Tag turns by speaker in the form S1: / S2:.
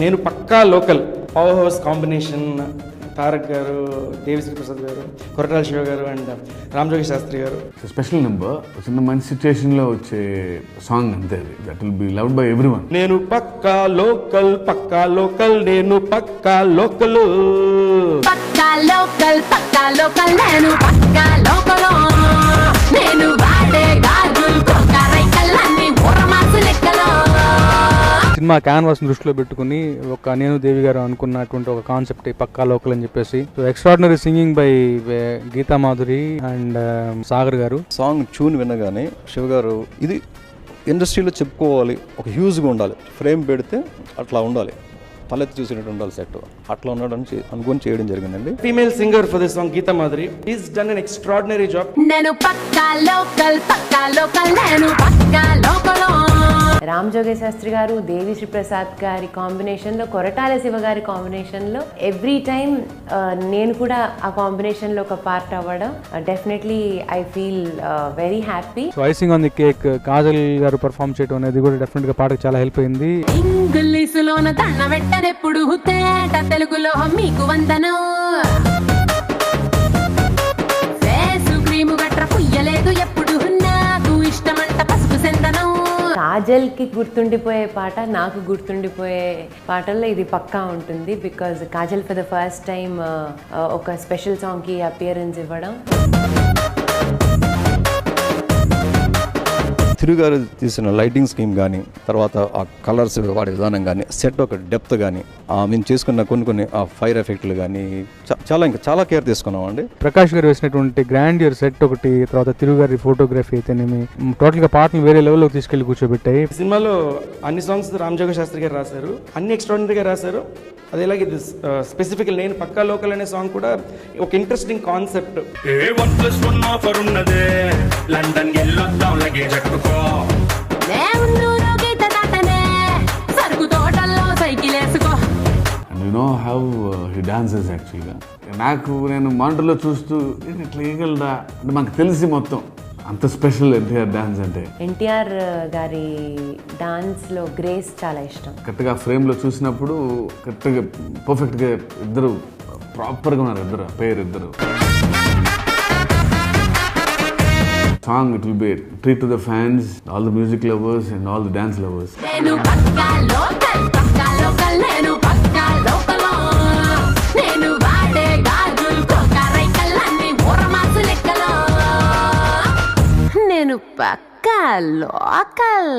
S1: నేను పక్కా local power house combination. Tarak garu, Devi Sri Prasad గారు, కొరటాల శివ గారు అండ్ రామజోగి శాస్త్రి గారు.
S2: స్పెషల్ నెంబర్, చిన్న మంచి సిచ్యుయేషన్లో వచ్చే సాంగ్ అంతే అది. That will be loved by everyone.
S1: నేను పక్కా లోకల్, పక్కా లోకల్, నేను పక్కా లోకల్,
S3: పక్కా లోకల్, పక్కా లోకల్, నేను పక్కా లోకల్, నేను వాడే గాజులు కొక్కరైకల్లన్నీ ఊరమాసు లెక్కలో.
S4: సినిమా క్యాన్వాస్ దృష్టిలో పెట్టుకుని ఒక నేను దేవి గారు అనుకున్నటువంటి ఒక కాన్సెప్ట్ పక్కా లోకల్ అని చెప్పేసి. So extraordinary singing by Geetha Madhuri and Sagar garu.
S5: Song tune వినగానే శివ గారు ఇది ఇండస్ట్రీలో చెప్పుకోవాలి, ఒక హ్యూజ్గా ఉండాలి, ఫ్రేమ్ పెడితే అట్లా ఉండాలి, తలెత్తి చూసినట్టు ఉండాలి సెట్, అట్లా ఉన్నాడని అనుకొని చేయడం జరిగిందండి.
S1: Female singer for this song Geeta Madhuri is done an extraordinary job.
S3: నేను పక్కా లోకల్, పక్కా లోకల్, నేను పక్కా లోకల్.
S6: రామజోగి శాస్త్రి గారు, దేవిశ్రీ ప్రసాద్ గారి కాంబినేషన్లో, కొరటాల శివ గారి కాంబినేషన్లో ఎవ్రీ టైమ్ నేను కూడా ఆ కాంబినేషన్లో ఒక పార్ట్ అవ్వడం definitely I feel very happy.
S4: So icing on the cake Kajal గారు పర్ఫామ్ చేయడం అనేది కూడా డెఫినెట్ గా పాటకు చాలా హెల్ప్ అయింది.
S3: ఇంగ్లీషులోన దండ పెట్టదెప్పుడు తేట తెలుగులో మీకు వందనం. ఫేసు క్రీము గట్ర పుయ్యలేదు ఎప్పుడు, నాకు ఇష్టమంట పసుపు సెందనం.
S6: కాజల్కి గుర్తుండిపోయే పాట, నాకు గుర్తుండిపోయే పాటల్లో ఇది పక్కా ఉంటుంది. Because Kajal for the first time ఒక స్పెషల్ సాంగ్కి అపియరెన్స్ ఇవ్వడం.
S5: తిరుగారు తీసిన లైటింగ్ స్కీమ్ కానీ, తర్వాత ఆ కలర్స్ వాడే విధానం కానీ, సెట్ ఒక డెప్త్ కానీ, మేము చేసుకున్న కొన్ని ఫైర్ ఎఫెక్ట్లు కానీ ఇంకా చాలా కేర్ తీసుకున్నాం అండి.
S4: ప్రకాష్ గారు వేసినటువంటి గ్రాండియర్ సెట్ ఒకటి, తర్వాత తిరుగారి ఫోటోగ్రఫీ అయితేనేమి టోటల్ గా పాటను వేరే లెవెల్లోకి తీసుకెళ్లి కూర్చోబెట్టాయి.
S1: సినిమాలో అన్ని సాంగ్స్ రామజోగి శాస్త్రి గారు రాశారు, అన్ని ఎక్స్ట్రాడినరీగా రాశారు. అదేలాగే ఇది స్పెసిఫిక్ నేను పక్కా లోకల్ అనే సాంగ్ కూడా ఒక interesting concept.
S2: You know how he dances యాక్చువల్గా. నేను మానిటర్లో చూస్తూ ఇట్లా వేయగలడా అంటే మాకు తెలిసి మొత్తం అంత స్పెషల్ ఎన్టీఆర్ డాన్స్ అంటే.
S6: ఎన్టీఆర్ గారి డాన్స్లో గ్రేస్ చాలా ఇష్టం.
S2: కరెక్ట్గా ఫ్రేమ్లో చూసినప్పుడు కరెక్ట్గా పర్ఫెక్ట్గా ఇద్దరు ప్రాపర్గా ఉన్నారు, ఇద్దరు పేరు ఇద్దరు. Song it will be treat to the fans, all the music lovers and all the dance lovers.
S3: నేను పక్కా లోకల్, పక్కా లోకల్, నేను పక్కా లోకల్, నేను వాడే గాజులు కొక్కరైకల్లన్నీ ఊరమాసు లెక్కలో. నేను పక్కా లోకల్.